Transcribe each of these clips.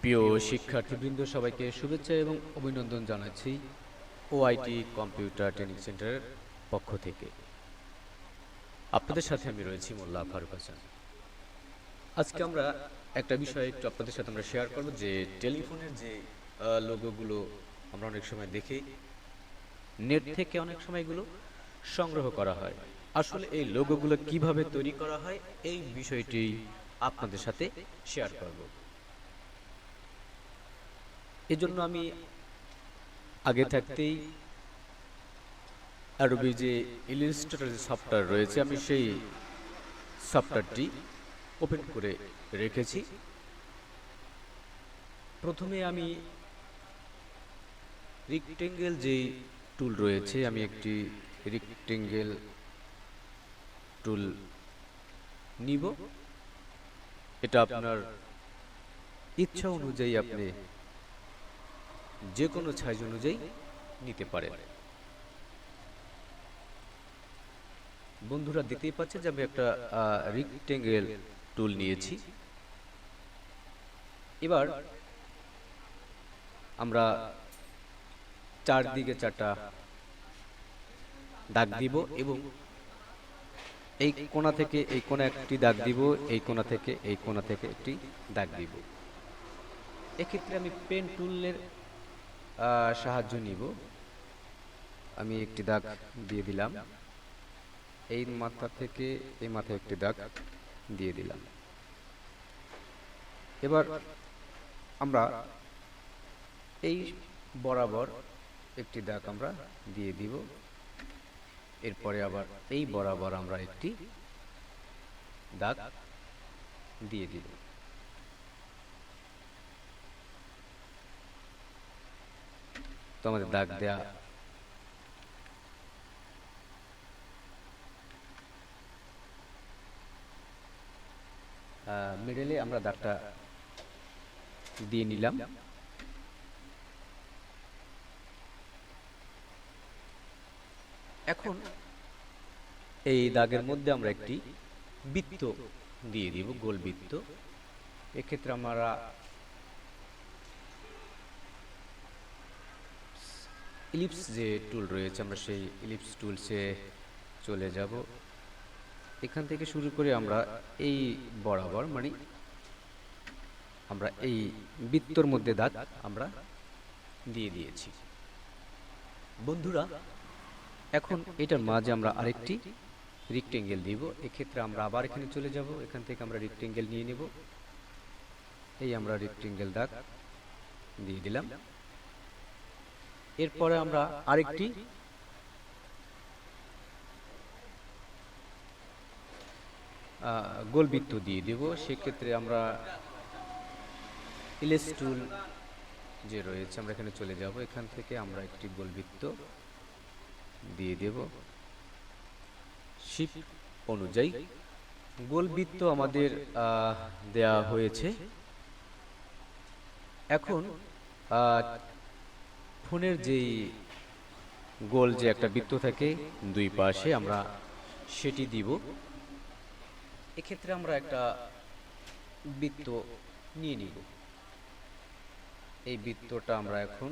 প্রিয় শিক্ষার্থীবৃন্দ, সবাইকে শুভেচ্ছা এবং অভিনন্দন জানাচ্ছি ওআইটি কম্পিউটার ট্রেনিং সেন্টারের পক্ষ থেকে। আপনাদের সাথে আমি রয়েছি মোল্লা ফারুক হাসান। আজকে আমরা একটা বিষয় একটু আপনাদের সাথে আমরা শেয়ার করব, যে টেলিফোনের যে লোগোগুলো আমরা অনেক সময় দেখি, নেট থেকে অনেক সময় এগুলো সংগ্রহ করা হয়। আসলে এই লোগোগুলো কিভাবে তৈরি করা হয় এই বিষয়টি আপনাদের সাথে শেয়ার করব। এজন্য আমি আগে থাকতেই অ্যাডোবি যে ইলাস্ট্রেটর যে সফটওয়্যার রয়েছে, আমি সেই সফটওয়্যারটি ওপেন করে রেখেছি। প্রথমে আমি রেক্টেঙ্গেল যে টুল রয়েছে, আমি একটি রেক্টেঙ্গেল টুল নিব। এটা আপনার ইচ্ছা অনুযায়ী আপনি যে কোনো সাইজ অনুযায়ী নিতে পারেন। বন্ধুরা দেখতেই পাচ্ছেন যে আমি একটা রেক্টেঙ্গেল টুল নিয়েছি। এবার আমরা চারদিকে চারটা দাগ দিব এবং এই কোণা থেকে এই কোণা একটি দাগ দিব, এই কোণা থেকে এই কোণা থেকে একটি দাগ দিব। এক্ষেত্রে আমি পেন টুলের সাহায্য নিব। আমি একটি দাগ দিয়ে দিলাম, এই মাথা থেকে এই মাথায় একটি দাগ দিয়ে দিলাম। এবার আমরা এই বরাবর একটি দাগ আমরা দিয়ে দিব। এরপরে আবার এই বরাবর আমরা একটি দাগ দিয়ে দিব। তো আমাদের দাগ দেয়া মিডলে আমরা দাগটা দিয়ে নিলাম। এখন এই দাগের মধ্যে আমরা একটি বৃত্ত দিয়ে দিব, গোল বৃত্ত। এক্ষেত্রে আমরা ইলিপস যে টুল রয়েছে, আমরা সেই ইলিপস টুলসে চলে যাব। এখান থেকে শুরু করে আমরা এই বরাবর, মানে আমরা এই বৃত্তর মধ্যে দাগ আমরা দিয়ে দিয়েছি। বন্ধুরা, এখন এটার মাঝে আমরা আরেকটি রেক্টেঙ্গেল দিব। এক্ষেত্রে আমরা আবার এখানে চলে যাব, এখান থেকে আমরা রেক্টেঙ্গেল নিয়ে নেব। এই আমরা রেক্টেঙ্গেল দাগ দিয়ে দিলাম। এরপরে আমরা আরেকটি গোল বৃত্ত দিয়ে দেব। সেক্ষেত্রে আমরা ইলেস টুল যে রয়েছে, আমরা এখানে চলে যাব, এখান থেকে আমরা একটি গোল বৃত্ত দিয়ে দেব শিপ অনুযায়ী। গোল বৃত্ত আমাদের দেয়া হয়েছে। এখন ফোনের যেই গোল যে একটা বৃত্ত থাকে দুই পাশে, আমরা সেটি দিব। এক্ষেত্রে আমরা একটা বৃত্ত নিয়ে নিব। এই বৃত্তটা আমরা এখন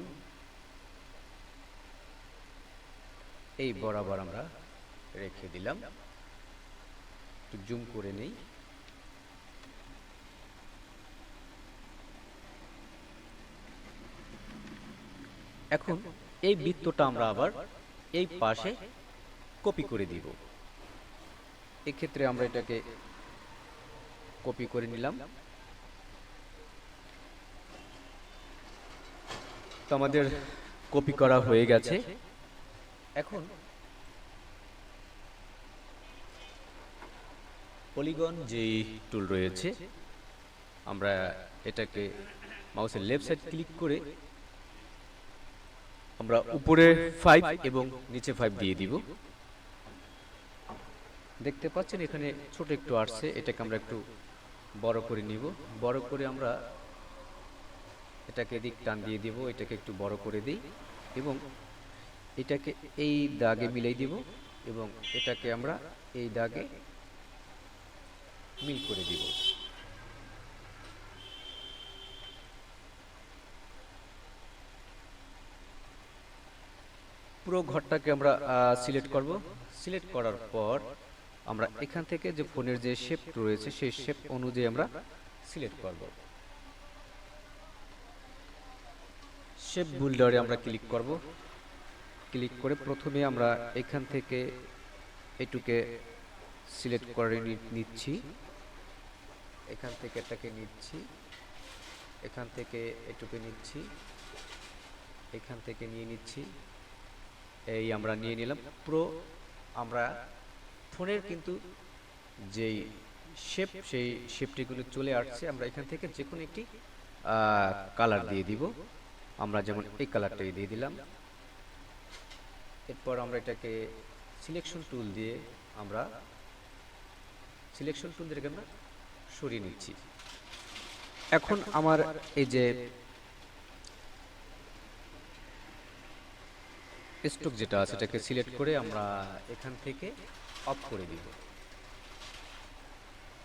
এই বরাবর আমরা রেখে দিলাম। একটু জুম করে নেই। এখন এই বৃত্তটা আমরা আবার এই পাশে কপি করে দিব। এক্ষেত্রে আমরা এটাকে কপি করে নিলাম। তো আমাদের কপি করা হয়ে গেছে। এখন পলিগন যে টুল রয়েছে, আমরা এটাকে মাউসের লেফট সাইড ক্লিক করে আমরা উপরে 5 এবং নিচে 5 দিয়ে দিব। দেখতে পাচ্ছেন এখানে ছোট একটু আসছে, এটাকে আমরা একটু বড় করে নিব। বড় করে আমরা এটাকে এদিক টান দিয়ে দিব, এটাকে একটু বড় করে দিই এবং এটাকে এই দাগে মিলাই দিব এবং এটাকে আমরা এই দাগে মিল করে দিব। পুরো ঘরটাকে আমরা সিলেক্ট করব। সিলেক্ট করার পর আমরা এখান থেকে যে ফোনের যে শেপ রয়েছে সেই শেপ অনুযায়ী আমরা সিলেক্ট করব। শেপ বিল্ডারে আমরা ক্লিক করব। ক্লিক করে প্রথমে আমরা এখান থেকে এটুকে সিলেক্ট করে নিচ্ছি, এখান থেকে এটাকে নিচ্ছি, এখান থেকে এটুকে নিচ্ছি, এখান থেকে নিয়ে নিচ্ছি, এই আমরা নিয়ে নিলাম। পুরো আমরা ফোনের কিন্তু যেই শেপ সেই শেপটি কিন্তু চলে আসছে। আমরা এখান থেকে যে কোনো একটি কালার দিয়ে দিব। আমরা যেমন এই কালারটাই দিয়ে দিলাম। এরপর আমরা এটাকে সিলেকশন টুল দিয়ে আমরা সরিয়ে নিচ্ছি। এখন আমার এই যে স্টক যেটা আছে সেটাকে সিলেক্ট করে আমরা এখান থেকে অফ করে দিব।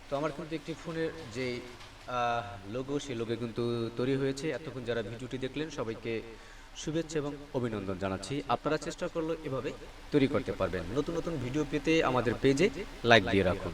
তো আমার কিন্তু একটি ফোনের যে লোগো সেই লোগো কিন্তু তৈরি হয়েছে। এতক্ষণ যারা ভিডিওটি দেখলেন সবাইকে শুভেচ্ছা এবং অভিনন্দন জানাচ্ছি। আপনারা চেষ্টা করলে এভাবে তৈরি করতে পারবেন। নতুন নতুন ভিডিও পেতে আমাদের পেজে লাইক দিয়ে রাখুন।